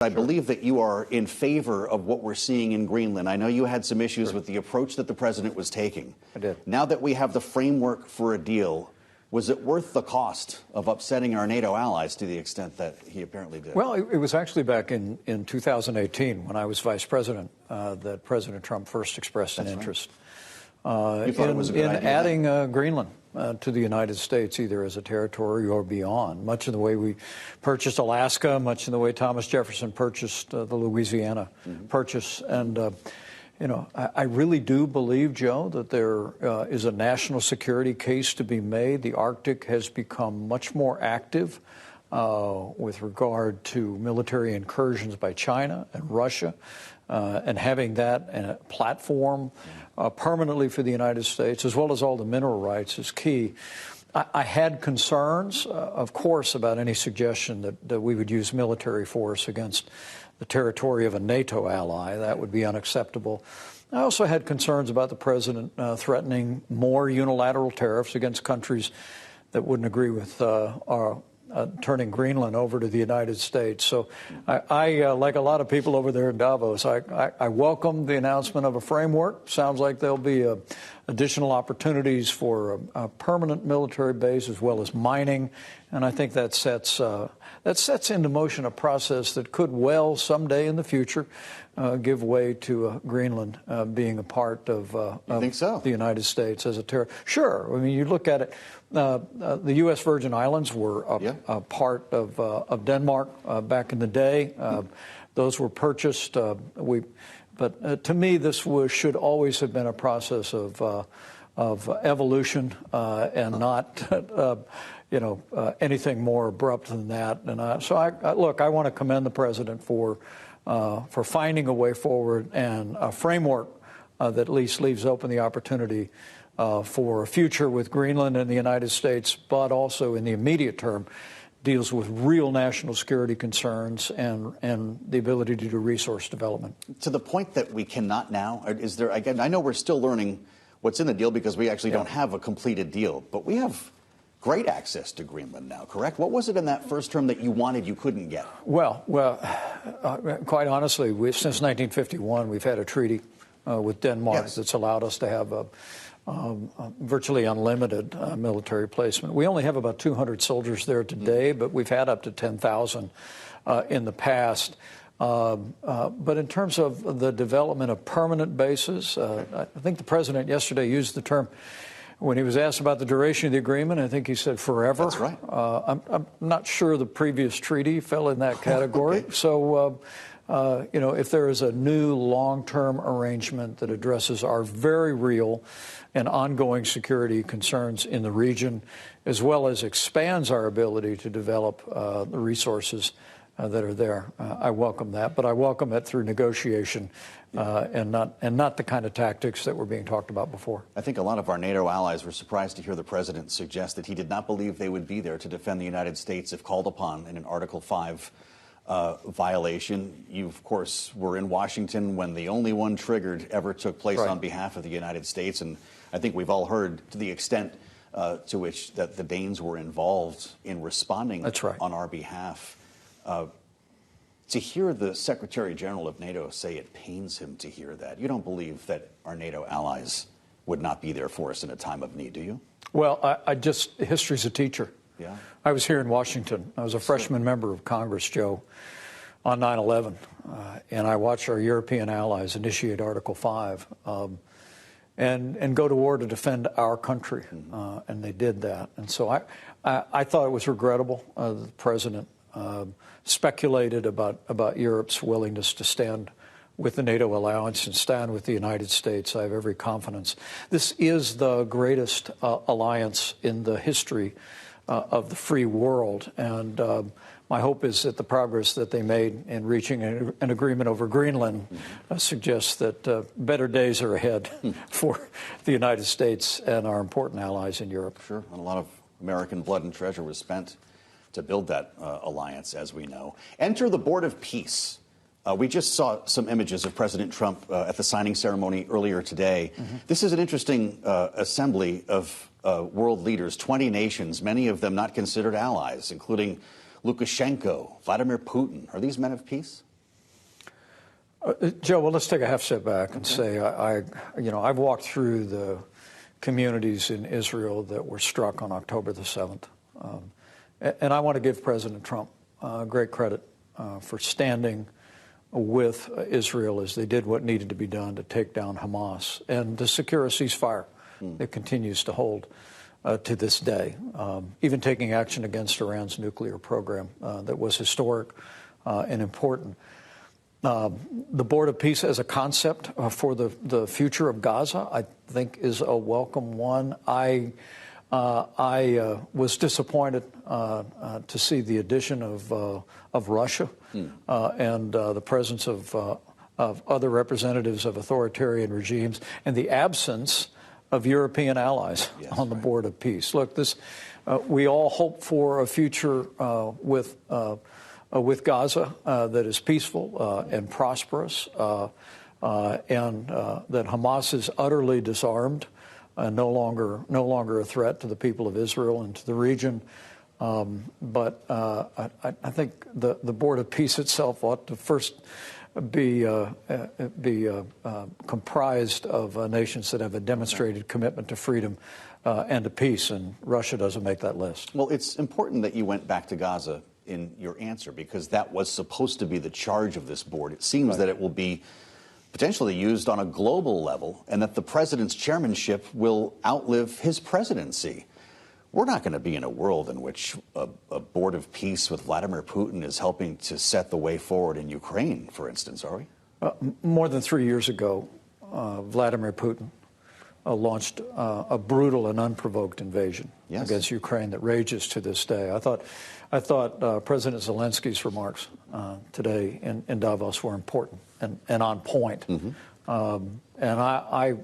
I believe that you are in favor of what we're seeing in Greenland. I know you had some issues with the approach that the president was taking. I did. Now that we have the framework for a deal, was it worth the cost of upsetting our NATO allies to the extent that he apparently did? Well, it was actually back in 2018 when I was vice president that President Trump first expressed an interest in adding Greenland to the United States, either as a territory or beyond, much in the way we purchased Alaska, much in the way Thomas Jefferson purchased the Louisiana Purchase. And, you know, I really do believe, Joe, that there is a national security case to be made. The Arctic has become much more active with regard to military incursions by China and Russia, and having that platform permanently for the United States, as well as all the mineral rights, is key. I had concerns, of course, about any suggestion that we would use military force against the territory of a NATO ally. That would be unacceptable. I also had concerns about the president threatening more unilateral tariffs against countries that wouldn't agree with our turning Greenland over to the United States. So I like a lot of people over there in Davos, I welcome the announcement of a framework. Sounds like there'll be additional opportunities for a permanent military base as well as mining. And I think that sets into motion a process that could well someday in the future give way to Greenland being a part of the United States as a territory. Sure. I mean, you look at it, the U.S. Virgin Islands were a part of Denmark back in the day. Those were purchased. But to me, this should always have been a process of evolution and not anything more abrupt than that. And so I want to commend the president for finding a way forward and a framework that at least leaves open the opportunity for a future with Greenland and the United States, but also in the immediate term deals with real national security concerns and the ability to do resource development. To the point that we cannot now, is there, again, I know we're still learning what's in the deal because we actually don't have a completed deal, but we have great access to Greenland now, correct? What was it in that first term that you wanted you couldn't get? Well, quite honestly, since 1951, we've had a treaty with Denmark that's allowed us to have a virtually unlimited military placement. We only have about 200 soldiers there today, but we've had up to 10,000 in the past. But in terms of the development of permanent bases, I think the president yesterday used the term, when he was asked about the duration of the agreement, I think he said forever. That's right. I'm not sure the previous treaty fell in that category. Okay. So, if there is a new long-term arrangement that addresses our very real and ongoing security concerns in the region, as well as expands our ability to develop the resources that are there, I welcome that. But I welcome it through negotiation and not the kind of tactics that were being talked about before. I think a lot of our NATO allies were surprised to hear the president suggest that he did not believe they would be there to defend the United States if called upon in an Article 5 violation. You, of course, were in Washington when the only one triggered ever took place on behalf of the United States. And I think we've all heard to the extent to which that the Danes were involved in responding on our behalf. To hear the Secretary General of NATO say it pains him to hear that, you don't believe that our NATO allies would not be there for us in a time of need, do you? Well, history's a teacher. Yeah. I was here in Washington. I was a freshman member of Congress, Joe, on 9/11, and I watched our European allies initiate Article 5 and go to war to defend our country, and they did that. And so I thought it was regrettable the president speculated about Europe's willingness to stand with the NATO alliance and stand with the United States. I have every confidence. This is the greatest alliance in the history of the free world, and my hope is that the progress that they made in reaching an agreement over Greenland suggests that better days are ahead for the United States and our important allies in Europe. Sure, and a lot of American blood and treasure was spent to build that alliance, as we know. Enter the Board of Peace. We just saw some images of President Trump at the signing ceremony earlier today. This is an interesting assembly of world leaders, 20 nations, many of them not considered allies, including Lukashenko, Vladimir Putin. Are these men of peace? Joe, well, let's take a half step back and say I've walked through the communities in Israel that were struck on October the 7th. And I want to give President Trump great credit for standing with Israel as they did what needed to be done to take down Hamas and to secure a ceasefire that continues to hold to this day, even taking action against Iran's nuclear program that was historic and important. The Board of Peace as a concept for the future of Gaza, I think, is a welcome one. I was disappointed to see the addition of Russia and the presence of other representatives of authoritarian regimes and the absence of European allies on the Board of Peace. Look, we all hope for a future with Gaza that is peaceful and prosperous, and that Hamas is utterly disarmed, no longer a threat to the people of Israel and to the region. But I think the Board of Peace itself ought to first be comprised of nations that have a demonstrated commitment to freedom and to peace, and Russia doesn't make that list. Well, it's important that you went back to Gaza in your answer, because that was supposed to be the charge of this board. It seems that it will be potentially used on a global level, and that the president's chairmanship will outlive his presidency. We're not going to be in a world in which a board of peace with Vladimir Putin is helping to set the way forward in Ukraine, for instance, are we? More than 3 years ago, Vladimir Putin launched a brutal and unprovoked invasion against Ukraine that rages to this day. I thought President Zelensky's remarks today in Davos were important and on point. And I,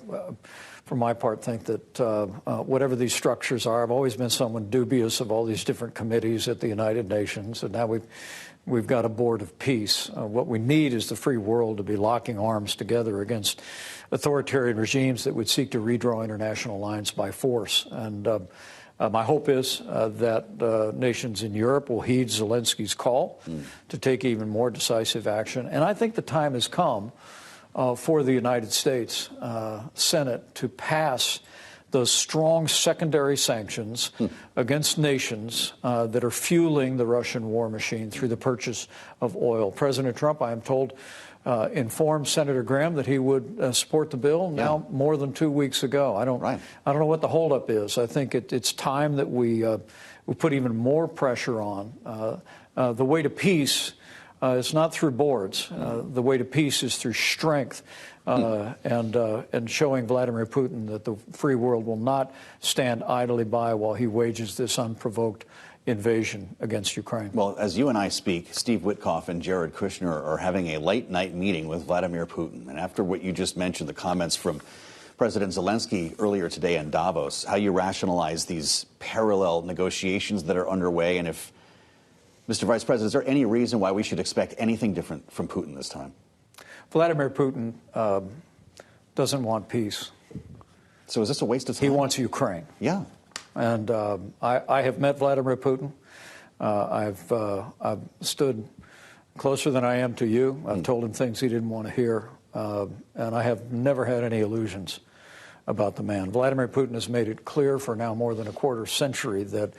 for my part, think that whatever these structures are, I've always been someone dubious of all these different committees at the United Nations, and now we've got a board of peace. What we need is the free world to be locking arms together against authoritarian regimes that would seek to redraw international lines by force. And my hope is that nations in Europe will heed Zelensky's call to take even more decisive action. And I think the time has come for the United States Senate to pass those strong secondary sanctions against nations that are fueling the Russian war machine through the purchase of oil. President Trump, I am told, informed Senator Graham that he would support the bill now more than 2 weeks ago. I don't know what the holdup is. I think it's time that we put even more pressure on. The way to peace is not through boards. The way to peace is through strength and showing Vladimir Putin that the free world will not stand idly by while he wages this unprovoked invasion against Ukraine. Well, as you and I speak, Steve Witkoff and Jared Kushner are having a late-night meeting with Vladimir Putin. And after what you just mentioned, the comments from President Zelensky earlier today in Davos, how you rationalize these parallel negotiations that are underway, and if, Mr. Vice President, is there any reason why we should expect anything different from Putin this time? Vladimir Putin doesn't want peace. So is this a waste of time? He wants Ukraine. Yeah. And I have met Vladimir Putin. I've stood closer than I am to you. I've told him things he didn't want to hear. And I have never had any illusions about the man. Vladimir Putin has made it clear for now more than a quarter century that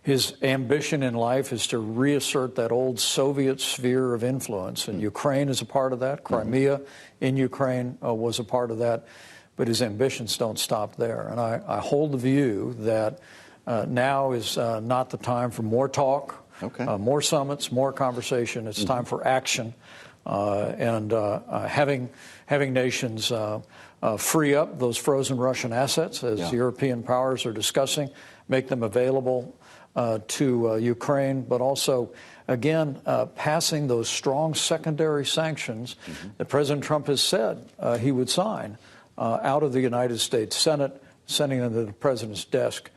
his ambition in life is to reassert that old Soviet sphere of influence. And Ukraine is a part of that. Crimea in Ukraine was a part of that. But his ambitions don't stop there. And I hold the view that now is not the time for more talk, more summits, more conversation. It's time for action. And having nations free up those frozen Russian assets, as European powers are discussing, make them available to Ukraine, but also, again, passing those strong secondary sanctions that President Trump has said he would sign out of the United States Senate, sending them to the president's desk,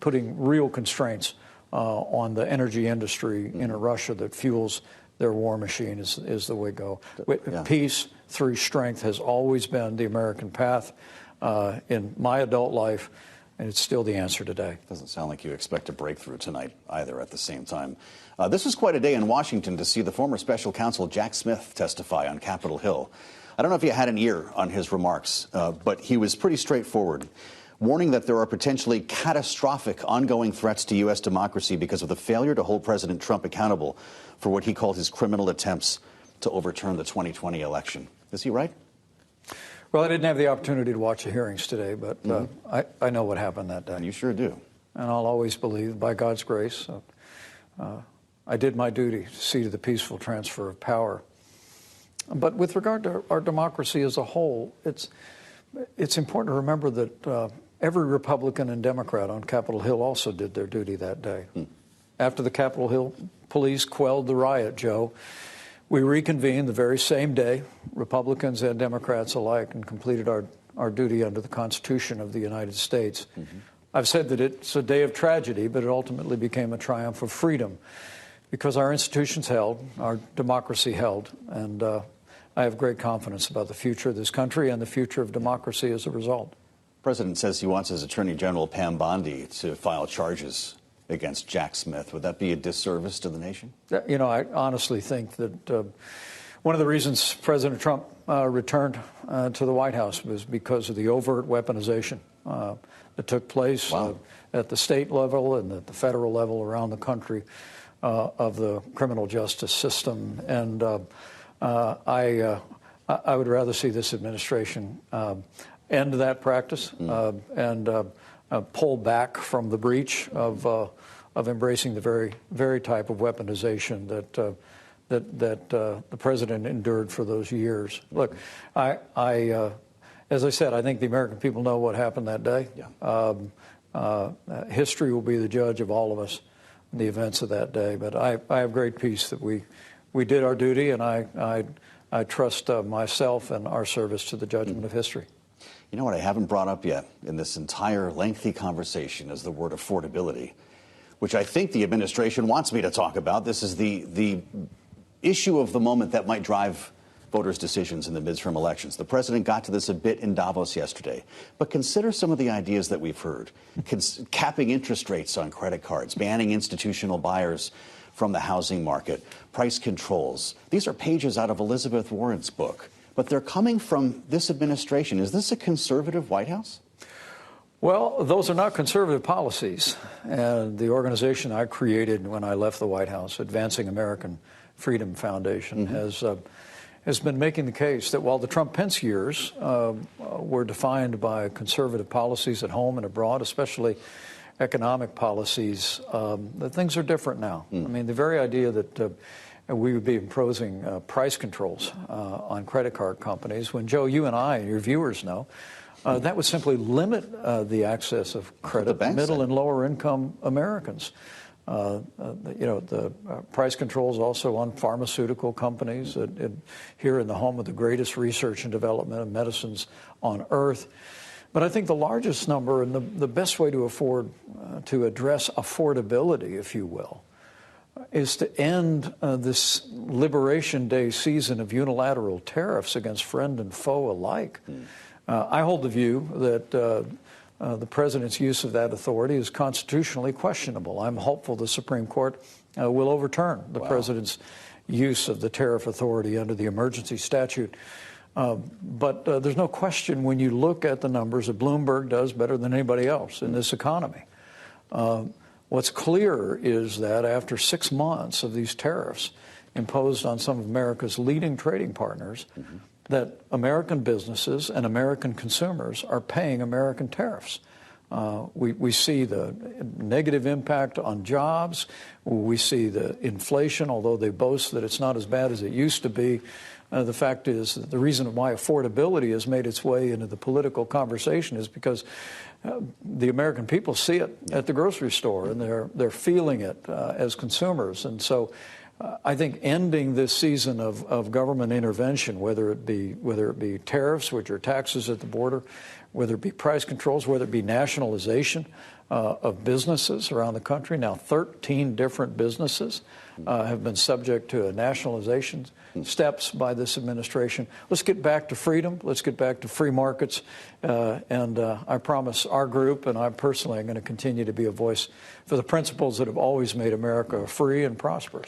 putting real constraints on the energy industry in Russia that fuels their war machine is the way to go. Peace through strength has always been the American path. In my adult life, and it's still the answer today. Doesn't sound like you expect a breakthrough tonight either at the same time. This was quite a day in Washington to see the former special counsel Jack Smith testify on Capitol Hill. I don't know if you had an ear on his remarks, but he was pretty straightforward, warning that there are potentially catastrophic ongoing threats to U.S. democracy because of the failure to hold President Trump accountable for what he called his criminal attempts to overturn the 2020 election. Is he right? Well, I didn't have the opportunity to watch the hearings today, but I know what happened that day. And you sure do. And I'll always believe, by God's grace, I did my duty to see to the peaceful transfer of power. But with regard to our democracy as a whole, it's important to remember that every Republican and Democrat on Capitol Hill also did their duty that day. After the Capitol Hill police quelled the riot, Joe, we reconvened the very same day, Republicans and Democrats alike, and completed our duty under the Constitution of the United States. I've said that it's a day of tragedy, but it ultimately became a triumph of freedom because our institutions held, our democracy held, and I have great confidence about the future of this country and the future of democracy as a result. The President says he wants his Attorney General Pam Bondi to file charges against Jack Smith. Would that be a disservice to the nation? You know, I honestly think that one of the reasons President Trump returned to the White House was because of the overt weaponization that took place at the state level and at the federal level around the country of the criminal justice system. And I would rather see this administration end that practice and pull back from the breach of embracing the very type of weaponization that the president endured for those years. Look, as I said, I think the American people know what happened that day. History will be the judge of all of us in the events of that day. But I have great peace that we did our duty, and I trust myself and our service to the judgment of history. You know what I haven't brought up yet in this entire lengthy conversation is the word affordability, which I think the administration wants me to talk about. This is the issue of the moment that might drive voters' decisions in the midterm elections. The president got to this a bit in Davos yesterday. But consider some of the ideas that we've heard. Capping interest rates on credit cards, banning institutional buyers from the housing market, price controls. These are pages out of Elizabeth Warren's book. But they're coming from this administration. Is this a conservative White House? Well, those are not conservative policies. And the organization I created when I left the White House, Advancing American Freedom Foundation, has been making the case that while the Trump-Pence years were defined by conservative policies at home and abroad, especially economic policies, that things are different now. I mean, the very idea that we would be imposing price controls on credit card companies, when, Joe, you and I, and your viewers know, that would simply limit the access of credit to middle and lower income Americans. The price controls also on pharmaceutical companies here in the home of the greatest research and development of medicines on earth. But I think the largest number and the best way to address affordability, if you will, is to end this Liberation Day season of unilateral tariffs against friend and foe alike. I hold the view that the president's use of that authority is constitutionally questionable. I'm hopeful the Supreme Court will overturn the president's use of the tariff authority under the emergency statute. But there's no question when you look at the numbers that Bloomberg does better than anybody else in this economy. What's clear is that after 6 months of these tariffs imposed on some of America's leading trading partners, that American businesses and American consumers are paying American tariffs. We see the negative impact on jobs. We see the inflation, although they boast that it's not as bad as it used to be. The fact is that the reason why affordability has made its way into the political conversation is because the American people see it at the grocery store, and they're feeling it as consumers. And so I think ending this season of government intervention, whether it be tariffs, which are taxes at the border, whether it be price controls, whether it be nationalization of businesses around the country, now 13 different businesses have been subject to nationalization steps by this administration. Let's get back to freedom. Let's get back to free markets. And I promise our group and I personally are going to continue to be a voice for the principles that have always made America free and prosperous.